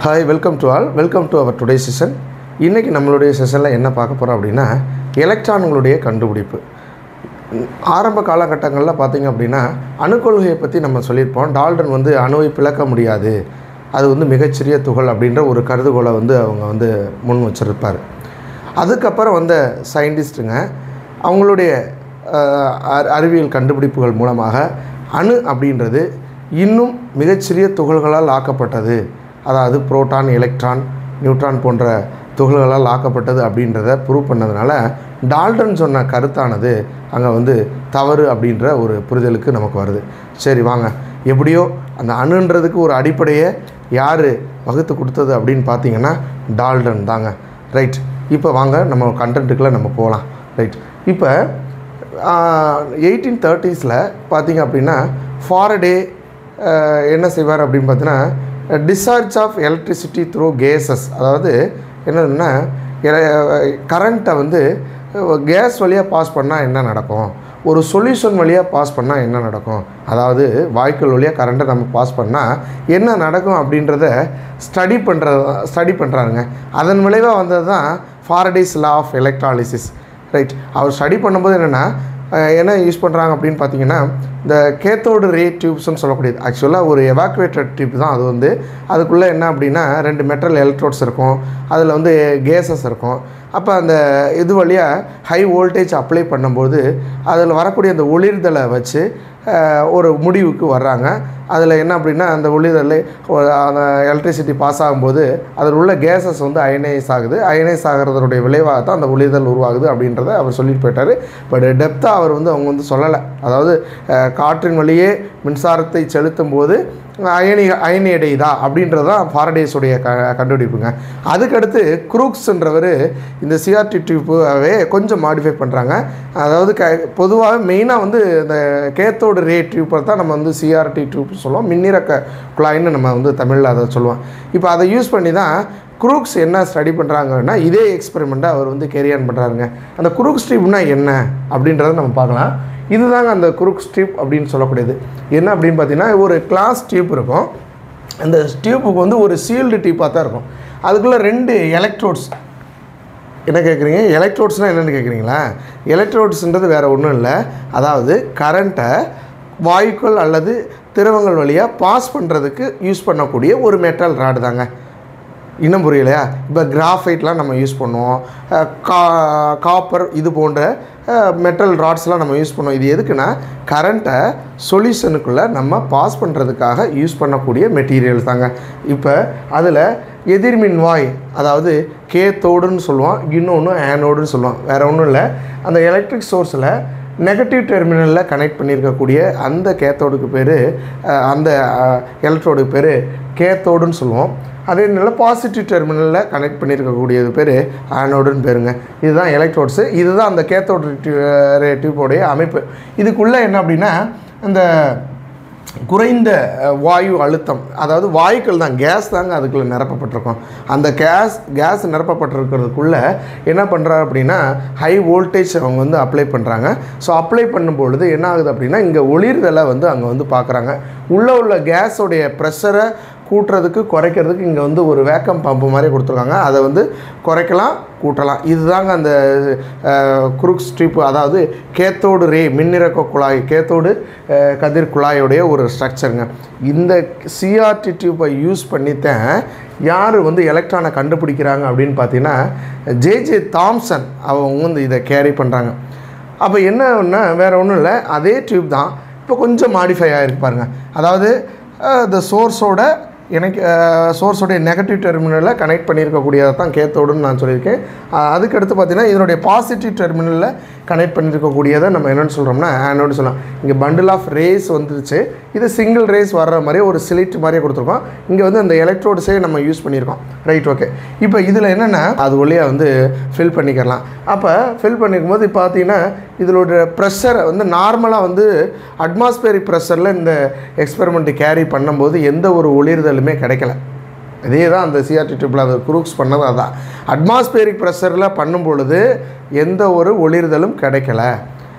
Hi, welcome to all. Welcome to our today's session. இன்றைக்கி நம்மளுடைய செஷனில் என்ன பார்க்க போகிறோம் அப்படின்னா எலக்ட்ரான்களுடைய கண்டுபிடிப்பு. ஆரம்ப காலகட்டங்களில் பார்த்திங்க அப்படின்னா அணுக்கொள்கையை பற்றி நம்ம சொல்லியிருப்போம். டால்டன் வந்து அணுவை பிளக்க முடியாது, அது வந்து மிகச்சிறிய துகள் அப்படின்ற ஒரு கருதுகோளை வந்து அவங்க முன் வச்சிருப்பார். அதுக்கப்புறம் வந்த சயின்டிஸ்ட்டுங்க அவங்களுடைய அறிவியல் கண்டுபிடிப்புகள் மூலமாக அணு அப்படின்றது இன்னும் மிகச்சிறிய துகள்களால் ஆக்கப்பட்டது, அதாவது புரோட்டான், எலக்ட்ரான், நியூட்ரான் போன்ற துகள்களால் ஆக்கப்பட்டது அப்படின்றத ப்ரூவ் பண்ணதுனால டால்டன் சொன்ன கருத்தானது அங்கே தவறு அப்படின்ற ஒரு புரிதலுக்கு நமக்கு வருது. சரி வாங்க, எப்படியோ அந்த அணுன்றதுக்கு ஒரு அடிப்படையை யார் வகுத்து கொடுத்தது அப்படின்னு பார்த்தீங்கன்னா டால்டன் தாங்க. ரைட், இப்போ வாங்க நம்ம கண்டென்ட்டுக்குள்ளே நம்ம போகலாம். ரைட், இப்போ 1830s பார்த்திங்க அப்படின்னா ஃபாரடே என்ன செய்வார் அப்படின்னு பார்த்தீங்கன்னா discharge of electricity through gases, அதாவது என்னதுன்னா கரண்ட்டை கேஸ் வழியாக பாஸ் பண்ணால் என்ன நடக்கும், ஒரு சொல்யூஷன் வழியாக பாஸ் பண்ணால் என்ன நடக்கும், அதாவது வாய்க்கால் வழியாக கரண்ட்டை நம்ம பாஸ் பண்ணால் என்ன நடக்கும் அப்படின்றத ஸ்டடி பண்ணுறாருங்க. அதன் விளைவாக வந்தது தான் Faraday's law of electrolysis. Right, அவர் ஸ்டடி பண்ணும்போது என்னென்னா என்ன யூஸ் பண்ணுறாங்க அப்படின்னு பார்த்தீங்கன்னா இந்த கேத்தோடு ரே டியூப்ஸ்ன்னு சொல்லக்கூடியது. ஆக்சுவலாக ஒரு எவாக்குவேட்டட் டியூப் தான் அது. அதுக்குள்ளே என்ன அப்படின்னா 2 மெட்டல் எலக்ட்ரோட்ஸ் இருக்கும், அதில் கேஸஸ் இருக்கும். அப்போ அந்த இது வழியாக ஹை வோல்டேஜ் அப்ளை பண்ணும்போது அதில் வரக்கூடிய அந்த ஒளிர்தலை வச்சு ஒரு முடிவுக்கு வர்றாங்க. அதில் என்ன அப்படின்னா அந்த ஒளிர்தலை அந்த எலக்ட்ரிசிட்டி பாஸ் ஆகும்போது அதில் உள்ள கேஸஸ் அயனைஸ் ஆகுது. அயனைஸ் ஆகிறதுடைய விளைவாக தான் அந்த ஒளிர்தல் உருவாகுது அப்படின்றத அவர் சொல்லிட்டு போயிட்டார். பட் டெப்த்தாக அவர் அவங்க சொல்லலை. அதாவது காற்றின் வழியே மின்சாரத்தை செலுத்தும் போது அயனி அடையுதா அப்படின்றது தான் ஃபாரடேஸுடைய கண்டுபிடிப்புங்க. அதுக்கடுத்து குரூக்ஸ்ன்றவர் இந்த சிஆர்டி டியூப்பாகவே கொஞ்சம் மாடிஃபை பண்ணுறாங்க. அதாவது பொதுவாக மெயினாக இந்த கேத்தோடு ரே டியூப்பை தான் நம்ம சிஆர்டி டியூப் சொல்லுவோம், மின்னிறக்க குழாயின்னு நம்ம தமிழில் அதை சொல்லுவோம். இப்போ அதை யூஸ் பண்ணி தான் குரூக்ஸ் என்ன ஸ்டடி பண்ணுறாங்கன்னா இதே எக்ஸ்பெரிமெண்ட்டை அவர் கேரி ஆன் பண்ணுறாருங்க. அந்த குரூக்ஸ் டியூப்னா என்ன அப்படின்றத நம்ம பார்க்கலாம். இதுதாங்க அந்த குரூக்ஸ் டியூப் அப்படின்னு சொல்லக்கூடியது. என்ன அப்படின்னு பார்த்தீங்கன்னா ஒரு கிளாஸ் டியூப் இருக்கும். அந்த டியூப்புக்கு ஒரு சீல்டு டியூப்பாக தான் இருக்கும். அதுக்குள்ளே 2 எலக்ட்ரோட்ஸ். என்ன கேட்குறீங்க, எலக்ட்ரோட்ஸ்னால் என்னென்னு கேட்குறீங்களா? எலக்ட்ரோட்ஸுன்றது வேறு ஒன்றும் இல்லை, அதாவது கரண்ட்டை வாயுக்கள் அல்லது திரவங்கள் வழியாக பாஸ் பண்ணுறதுக்கு யூஸ் பண்ணக்கூடிய ஒரு மெட்டல் ராடு தாங்க. இன்னும் புரியலையா? இப்போ கிராஃபைட்லாம் நம்ம யூஸ் பண்ணுவோம், காப்பர் இது போன்ற மெட்டல் ராட்ஸ்லாம் நம்ம யூஸ் பண்ணுவோம். இது எதுக்குன்னா கரண்ட்டை சொல்யூஷனுக்குள்ளே நம்ம பாஸ் பண்ணுறதுக்காக யூஸ் பண்ணக்கூடிய மெட்டீரியல்ஸ் தாங்க. இப்போ அதில் எதிர்மின் வாய், அதாவது கேத்தோடுன்னு சொல்லுவோம், இன்னொன்று ஆனோடுன்னு சொல்லுவோம். வேறு ஒன்றும் இல்லை, அந்த எலக்ட்ரிக் சோர்ஸில் நெகட்டிவ் டெர்மினலில் கனெக்ட் பண்ணியிருக்கக்கூடிய அந்த கேத்தோடுக்கு பேர், அந்த எலக்ட்ரோடுக்கு பேர் கேத்தோடுன்னு சொல்லுவோம். அதே நல்ல பாசிட்டிவ் டெர்மினலில் கனெக்ட் பண்ணியிருக்கக்கூடியது பேர் ஆனோடுன்னு பேருங்க. இதுதான் எலக்ட்ரோட்ஸு. இதுதான் அந்த கேத்தோடு டியூபோடைய அமைப்பு. இதுக்குள்ளே என்ன அப்படின்னா இந்த குறைந்த வாயு அழுத்தம், அதாவது வாயுக்கள் தான், கேஸ் தாங்க அதுக்குள்ளே நிரப்பப்பட்டிருக்கும். அந்த கேஸ் நிரப்பப்பட்டிருக்கிறதுக்குள்ளே என்ன பண்ணுறாரு அப்படின்னா ஹை வோல்டேஜ் அவங்க அப்ளை பண்ணுறாங்க. ஸோ அப்ளை பண்ணும்பொழுது என்ன ஆகுது அப்படின்னா இங்கே ஒளிர்தலை அங்கே பார்க்குறாங்க. உள்ளே உள்ள கேஸோடைய ப்ரெஷரை கூட்டுறதுக்கு குறைக்கிறதுக்கு இங்கே ஒரு வேக்கம் பம்பு மாதிரி கொடுத்துருக்காங்க. அதை குறைக்கலாம், கூட்டலாம். இதுதாங்க அந்த குரூக்ஸ் டியூப், அதாவது கேத்தோடு ரே மின்னிறக்க குழாய், கேத்தோடு கதிர் குழாயோடைய ஒரு ஸ்ட்ரக்சருங்க. இந்த சிஆர்டி டியூப்பை யூஸ் பண்ணித்தான் யார் எலக்ட்ரானை கண்டுபிடிக்கிறாங்க அப்படின்னு பார்த்தீங்கன்னா ஜே தாம்சன் அவங்க இதை கேரி பண்ணுறாங்க. அப்போ என்னன்னா வேறு ஒன்றும் இல்லை, அதே டியூப் தான் இப்போ கொஞ்சம் மாடிஃபை ஆகிருக்கு பாருங்கள். அதாவது இந்த சோர்ஸோடைய நெகட்டிவ் டெர்மினலில் கனெக்ட் பண்ணியிருக்கக்கூடியதை தான் கேத்தோடுன்னு நான் சொல்லியிருக்கேன். அதுக்கடுத்து பார்த்திங்கன்னா இதனுடைய பாசிட்டிவ் டெர்மினலில் கனெக்ட் பண்ணியிருக்கக்கூடியதை நம்ம என்னென்னு சொல்கிறோம்னா ஆனோடு சொல்லலாம். இங்கே பண்டில் ஆஃப் ரேஸ் வந்துருச்சு, இது சிங்கிள் ரேஸ் வர்ற மாதிரி ஒரு சிலிட் மாதிரியே கொடுத்துருக்கோம். இங்கே அந்த எலக்ட்ரோட்ஸே நம்ம யூஸ் பண்ணியிருக்கோம். Right, okay. இப்போ இதில் என்னென்னா அது வழியாக ஃபில் பண்ணிக்கலாம். அப்போ ஃபில் பண்ணிக்கும் போது பார்த்தீங்கன்னா இதோட ப்ரெஷரை நார்மலாக அட்மாஸ்பியரிக் ப்ரெஷரில் இந்த எக்ஸ்பெரிமெண்ட்டு கேரி பண்ணும்போது எந்த ஒரு ஒளிர்தலுமே கிடைக்கல. இதே தான் அந்த சிஆர்டி டியூப்பில் அதை குரூக்ஸ் பண்ணது. அதான் அட்மாஸ்பியரிக் ப்ரெஷரில் பண்ணும் பொழுது எந்த ஒரு ஒளிர்தலும் கிடைக்கல.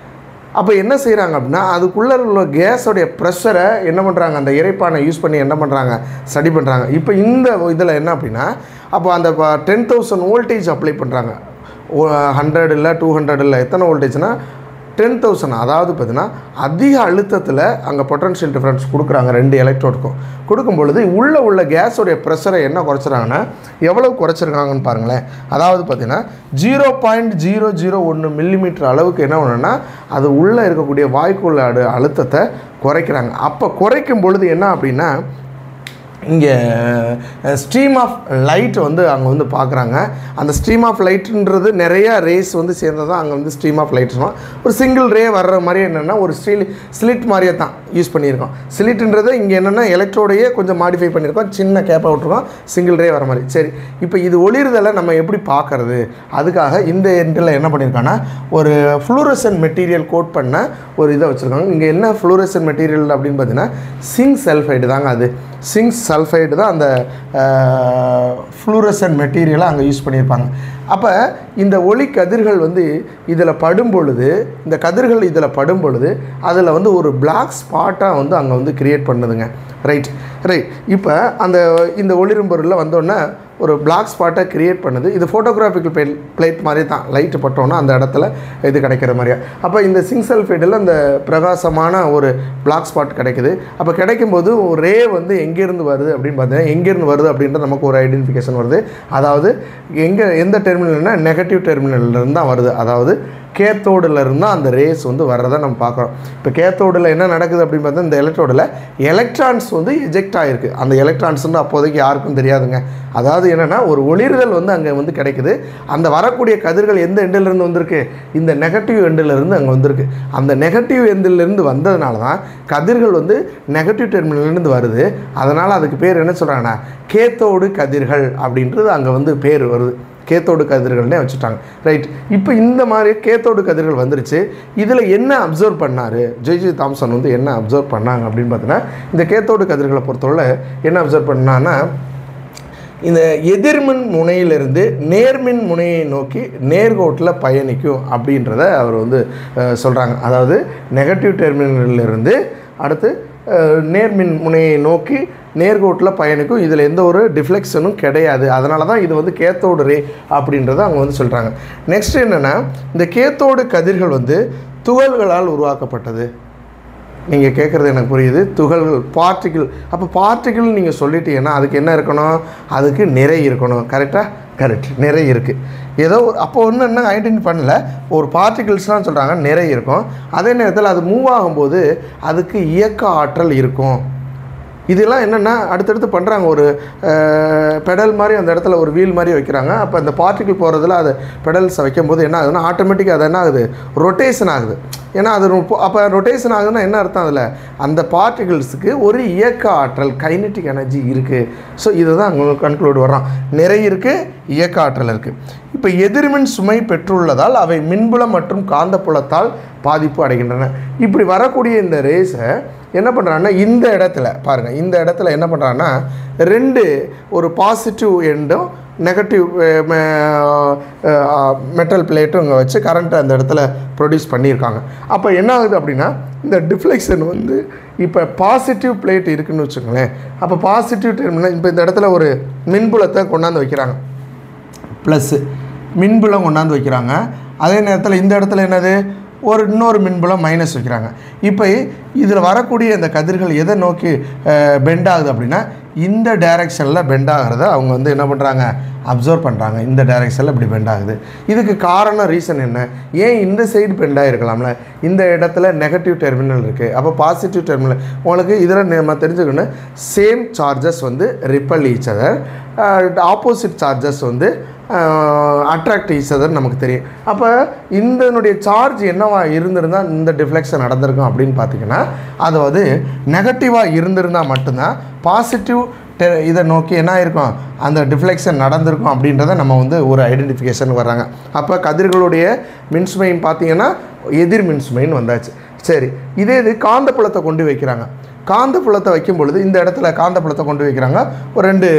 அப்போ என்ன செய்கிறாங்க அப்படின்னா அதுக்குள்ளே உள்ள கேஸோடைய ப்ரெஷரை என்ன பண்ணுறாங்க, அந்த இறைப்பானை யூஸ் பண்ணி என்ன பண்ணுறாங்க, ஸ்டடி பண்ணுறாங்க. இப்போ இந்த இதில் என்ன அப்படின்னா அப்போ அந்த 10,000 வோல்டேஜ் அப்ளை பண்ணுறாங்க. 100 இல்லை 200 இல்லை, எத்தனை வோல்டேஜ்னால் 10,000. அதாவது பார்த்திங்கன்னா அதிக அழுத்தத்தில் அங்கே பொட்டன்ஷியல் டிஃப்ரென்ஸ் கொடுக்குறாங்க 2 எலக்ட்ரோடுக்கும். கொடுக்கும் பொழுது உள்ளே உள்ள கேஸோடைய ப்ரெஷரை என்ன குறைச்சிறாங்கன்னா எவ்வளோ குறைச்சிருக்காங்கன்னு பாருங்களேன். அதாவது பார்த்திங்கன்னா 0.001 மில்லிமீட்டர் அளவுக்கு என்ன பண்ணுன்னா அது உள்ளே இருக்கக்கூடிய வாய்க்குள்ள அழுத்தத்தை குறைக்கிறாங்க. அப்போ குறைக்கும் பொழுது என்ன அப்படின்னா இங்கே ஸ்ட்ரீம் ஆஃப் லைட் வந்து அங்கே வந்து பார்க்குறாங்க. அந்த ஸ்ட்ரீம் ஆஃப் லைட்டுன்றது நிறையா ரேஸ் வந்து சேர்ந்தது தான் அங்கே வந்து ஸ்ட்ரீம் ஆஃப் லைட்ஸ்னா ஒரு சிங்கிள் ரே வர்ற மாதிரி என்னென்னா ஒரு ஸ்லிட் மாதிரியே தான் யூஸ் பண்ணியிருக்கோம். ஸ்லிட்டுன்றது இங்கே என்னென்னா எலக்ட்ரோடையே கொஞ்சம் மாடிஃபை பண்ணியிருக்கோம், சின்ன கேப்பாக விட்ருக்கோம், சிங்கிள் ரே வர மாதிரி. சரி, இப்போ இது ஒளிர்தலை நம்ம எப்படி பார்க்குறது, அதுக்காக இந்த எண்டில் என்ன பண்ணியிருக்காங்கன்னா ஒரு ஃப்ளூரசன்ட் மெட்டீரியல் கோட் பண்ண ஒரு இதை வச்சுருக்காங்க. இங்கே என்ன ஃப்ளூரசன்ட் மெட்டீரியல் அப்படின்னு பார்த்தீங்கன்னா சிங்க் சல்ஃபைடு தாங்க. அது சிங்க் சல்ஃபைடு தான் அந்த ஃப்ளூரசன்ட் மெட்டீரியலை அங்கே யூஸ் பண்ணியிருப்பாங்க. அப்போ இந்த ஒளி கதிர்கள் வந்து இதில் படும் பொழுது, இந்த கதிர்கள் இதில் படும் பொழுது அதில் வந்து ஒரு பிளாக் ஸ்பாட்டாக வந்து அங்கே வந்து க்ரியேட் பண்ணுதுங்க. ரைட். இப்போ இந்த ஒளிரும் பொருளில் வந்தோடனே ஒரு பிளாக் ஸ்பாட்டை க்ரியேட் பண்ணுது. இது ஃபோட்டோகிராஃபிக்கல் பிளேட் மாதிரி தான், லைட்டு பட்டோன்னா அந்த இடத்துல இது கிடைக்கிற மாதிரியா. அப்போ இந்த சிங்க் சல்ஃபைடில் அந்த பிரகாசமான ஒரு பிளாக் ஸ்பாட் கிடைக்குது. அப்போ கிடைக்கும்போது ஒரு ரே வந்து எங்கேருந்து வருது அப்படின்னு பார்த்தீங்கன்னா எங்கேருந்து வருது அப்படின்ற நமக்கு ஒரு ஐடென்டிஃபிகேஷன் வருது. அதாவது எந்த டெர்மினல்னா நெகட்டிவ் டெர்மினல்லேருந்து தான் வருது. அதாவது கேத்தோடில் இருந்தால் அந்த ரேஸ் வந்து வர்றதை நம்ம பார்க்குறோம். இப்போ கேத்தோடில் என்ன நடக்குது அப்படின்னு பார்த்தா இந்த எலக்ட்ரோடில் எலக்ட்ரான்ஸ் வந்து எஜெக்ட் ஆகிருக்கு. அந்த எலக்ட்ரான்ஸ் வந்து அப்போதைக்கு யாருக்கும் தெரியாதுங்க. அதாவது என்னென்னா ஒரு ஒளிர்தல் வந்து அங்கே வந்து கிடைக்குது. அந்த வரக்கூடிய கதிர்கள் எந்த எண்டிலிருந்து வந்திருக்கு, இந்த நெகட்டிவ் எண்டிலிருந்து அங்கே வந்திருக்கு. அந்த நெகட்டிவ் எண்டிலிருந்து வந்ததுனால தான் கதிர்கள் வந்து நெகட்டிவ் டெர்மினல்லேருந்து வருது. அதனால் அதுக்கு பேர் என்ன சொல்கிறாங்கன்னா கேத்தோடு கதிர்கள் அப்படின்றது அங்கே வந்து பேர் வருது. கேத்தோடு கதிர்கள்னே வச்சுட்டாங்க. ரைட். இப்போ இந்த மாதிரி கேத்தோடு கதிர்கள் வந்துருச்சு. இதில் என்ன அப்சர்வ் பண்ணார் ஜே தாம்சன் வந்து என்ன அப்சர்வ் பண்ணாங்க அப்படின்னு பார்த்தீங்கன்னா இந்த கேத்தோடு கதிர்களை பொறுத்தவரை என்ன அப்சர்வ் பண்ணான்னா இந்த எதிர்மின் முனையிலிருந்து நேர்மின் முனையை நோக்கி நேர்கோட்டில் பயணிக்கும் அப்படின்றத அவர் வந்து சொல்கிறாங்க. அதாவது நெகட்டிவ் டெர்மினலிருந்து அடுத்து நேர்மின் முனையை நோக்கி நேர்கோட்டில் பயணிக்கும். இதில் எந்த ஒரு டிஃப்ளெக்ஷனும் கிடையாது. அதனால தான் இது வந்து கேத்தோடு ரே அப்படின்றத அவங்க வந்து சொல்கிறாங்க. நெக்ஸ்ட் என்னென்னா இந்த கேத்தோடு கதிர்கள் வந்து துகள்களால் உருவாக்கப்பட்டது. நீங்கள் கேட்குறது எனக்கு புரியுது. துகள்கள், பார்ட்டிகிள். அப்போ பார்ட்டிகிள் நீங்கள் சொல்லிட்டீங்கன்னா அதுக்கு என்ன இருக்கணும், அதுக்கு நிறை இருக்கணும். கரெக்டாக? கரெக்ட். நிறை இருக்குது. ஏதோ அப்போ ஒன்று என்ன ஐடென்டி பண்ணல, ஒரு பார்ட்டிகிள்ஸ்லாம் சொல்கிறாங்க நிறை இருக்கும். அதே நேரத்தில் அது மூவ் ஆகும்போது அதுக்கு இயக்க ஆற்றல் இருக்கும். இதெல்லாம் என்னென்னா அடுத்தடுத்து பண்ணுறாங்க. ஒரு பெடல் மாதிரி அந்த இடத்துல ஒரு வீல் மாதிரி வைக்கிறாங்க. அப்போ அந்த பார்ட்டிகிள் போகிறதுல அது பெடல்ஸை வைக்கும்போது என்ன ஆகுதுன்னா ஆட்டோமேட்டிக்காக அது என்ன ஆகுது, ரொட்டேஷன் ஆகுது. ஏன்னா அது அப்போ ரொட்டேஷன் ஆகுதுன்னா என்ன அர்த்தம், அதில் அந்த பார்ட்டிகிள்ஸுக்கு ஒரு இயக்க ஆற்றல் கைனெட்டிக் எனர்ஜி இருக்குது. ஸோ இதை தான் அங்கே கன்க்ளூட் வர்றோம். நிறை இருக்குது, இயக்க ஆற்றல் இருக்குது. இப்போ எதிர்மின் சுமை பெற்றுள்ளதால் அவை மின்புலம் மற்றும் காந்தப்புலத்தால் பாதிப்பு அடைகின்றன. இப்படி வரக்கூடிய இந்த ரேஸை என்ன பண்ணுறாங்கன்னா இந்த இடத்துல பாருங்கள், இந்த இடத்துல என்ன பண்ணுறாங்கன்னா ஒரு பாசிட்டிவ் எண்டும் நெகட்டிவ் மெட்டல் பிளேட்டும் இங்கே வச்சு கரண்ட்டை அந்த இடத்துல ப்ரொடியூஸ் பண்ணியிருக்காங்க. அப்போ என்ன ஆகுது அப்படின்னா இந்த டிஃப்ளெக்ஷன் வந்து இப்போ பாசிட்டிவ் பிளேட் இருக்குதுன்னு வச்சுக்கோங்களேன். அப்போ பாசிட்டிவ் டெர்மினல் இப்போ இந்த இடத்துல ஒரு மின்புலத்தை கொண்டாந்து வைக்கிறாங்க, ப்ளஸ்ஸு மின்புலம் கொண்டாந்து வைக்கிறாங்க. அதே நேரத்தில் இந்த இடத்துல என்னது, இன்னொரு மின்புலம் மைனஸ் வைக்கிறாங்க. இப்போ இதில் வரக்கூடிய இந்த கதிர்கள் எதை நோக்கி பெண்ட் ஆகுது அப்படின்னா இந்த டைரெக்ஷனில் பெண்ட் ஆகிறத அவங்க வந்து என்ன பண்ணுறாங்க, அப்சர்வ் பண்ணுறாங்க. இந்த டைரெக்ஷனில் இப்படி பெண்ட் ஆகுது. இதுக்கு காரணம் ரீசன் என்ன, ஏன் இந்த சைடு பெண்ட் ஆகிருக்கலாம்ல, இந்த இடத்துல நெகட்டிவ் டெர்மினல் இருக்குது. அப்போ பாசிட்டிவ் டெர்மினல் உங்களுக்கு இதில் நம்ம தெரிஞ்சுக்கணும். சேம் சார்ஜஸ் வந்து ripple each other, opposite charges வந்து அட்ராக்ட் ஈச் அதர் நமக்கு தெரியும். அப்போ இதனுடைய சார்ஜ் என்னவா இருந்திருந்தால் இந்த டிஃப்ளெக்ஷன் நடந்திருக்கும் அப்படின்னு பார்த்தீங்கன்னா அதாவது நெகட்டிவாக இருந்திருந்தால் மட்டும்தான் பாசிட்டிவ் இதை நோக்கி என்ன இருக்கும், அந்த டிஃப்ளெக்ஷன் நடந்திருக்கும் அப்படின்றத நம்ம வந்து ஒரு ஐடென்டிஃபிகேஷன் வர்றாங்க. அப்போ கதிர்களுடைய மின்சுமைன்னு பார்த்தீங்கன்னா எதிர் மின்சுமைன்னு வந்தாச்சு. சரி, இதே இது காந்தப்புலத்தை கொண்டு வைக்கிறாங்க. காந்தப்புலத்தை வைக்கும் பொழுது இந்த இடத்துல காந்தப்புலத்தை கொண்டு வைக்கிறாங்க. ஒரு 2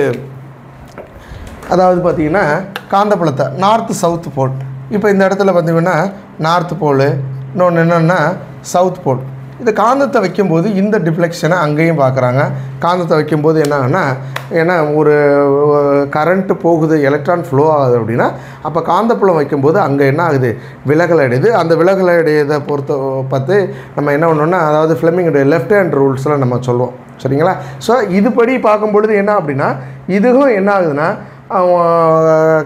அதாவது பார்த்திங்கன்னா காந்தப்புலத்தை நார்த்து சவுத்து போல். இப்போ இந்த இடத்துல பார்த்திங்கன்னா நார்த்து போல், இன்னொன்று என்னென்னா சவுத் போல். இந்த காந்தத்தை வைக்கும்போது இந்த டிஃப்ளெக்ஷனை அங்கேயும் பார்க்குறாங்க. காந்தத்தை வைக்கும்போது என்னாகன்னா, ஏன்னா ஒரு கரண்ட்டு போகுது, எலக்ட்ரான் ஃப்ளோ ஆகுது அப்படின்னா அப்போ காந்தப்புலம் வைக்கும்போது அங்கே என்ன ஆகுது, விலகல் அடையுது. அந்த விலகல் அடையதை பார்த்து நம்ம என்ன பண்ணோம்னா, அதாவது ஃப்ளெமிங்குடைய லெஃப்ட் ஹேண்ட் ரூல்ஸில் நம்ம சொல்லுவோம். சரிங்களா? ஸோ இதுபடி பார்க்கும்பொழுது என்ன அப்படின்னா, இதுவும் என்ன ஆகுதுன்னா,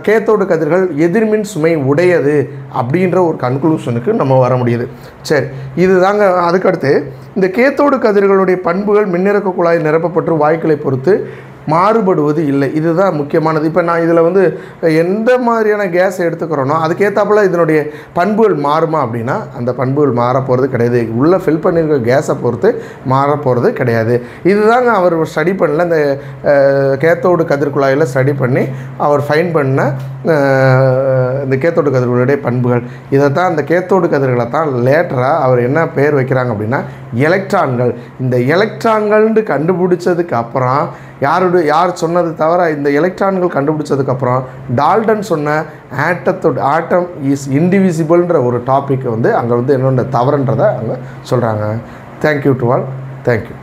கேத்தோடு கதிர்கள் எதிர்மின் சுமை உடையது அப்படின்ற ஒரு கன்க்ளூஷனுக்கு நம்ம வர முடியுது. சரி, இது தாங்க. அதுக்கடுத்து இந்த கேத்தோடு கதிர்களுடைய பண்புகள் மின்னிறக்க குழாய் நிரப்பப்பட்டு வாயுக்களை பொறுத்து மாறுபடுவது இல்லை. இதுதான் முக்கியமானது. இப்போ நான் இதில் வந்து எந்த மாதிரியான கேஸ் எடுத்துக்கிறோனோ அதுக்கேற்றாப்புல இதனுடைய பண்புகள் மாறுமா அப்படின்னா அந்த பண்புகள் மாறப்போகிறது கிடையாது. உள்ளே ஃபில் பண்ணியிருக்க கேஸை பொறுத்து மாறப்போகிறது கிடையாது. இதுதாங்க அவர் ஸ்டடி பண்ணல, இந்த கேத்தோடு கதிர்குழாயில் ஸ்டடி பண்ணி அவர் ஃபைன் பண்ண இந்த கேத்தோடு கதிர்களுடைய பண்புகள். இதை தான் அந்த கேத்தோடு கதிர்களை தான் லேட்டராக அவர் என்ன பேர் வைக்கிறாங்க அப்படின்னா எலக்ட்ரான்கள். இந்த எலக்ட்ரான்கள்னு கண்டுபிடிச்சதுக்கு அப்புறம் யார் சொன்னது தவிர இந்த எலக்ட்ரான்கள் கண்டுபிடிச்சதுக்கப்புறம் டால்டன் சொன்ன ஆட்டம் இஸ் இன்டிவிசிபிள்ன்ற ஒரு டாபிக் வந்து அங்கே வந்து என்னென்ன தவறுன்றதை அங்கே சொல்கிறாங்க. Thank you to all. தேங்க்யூ.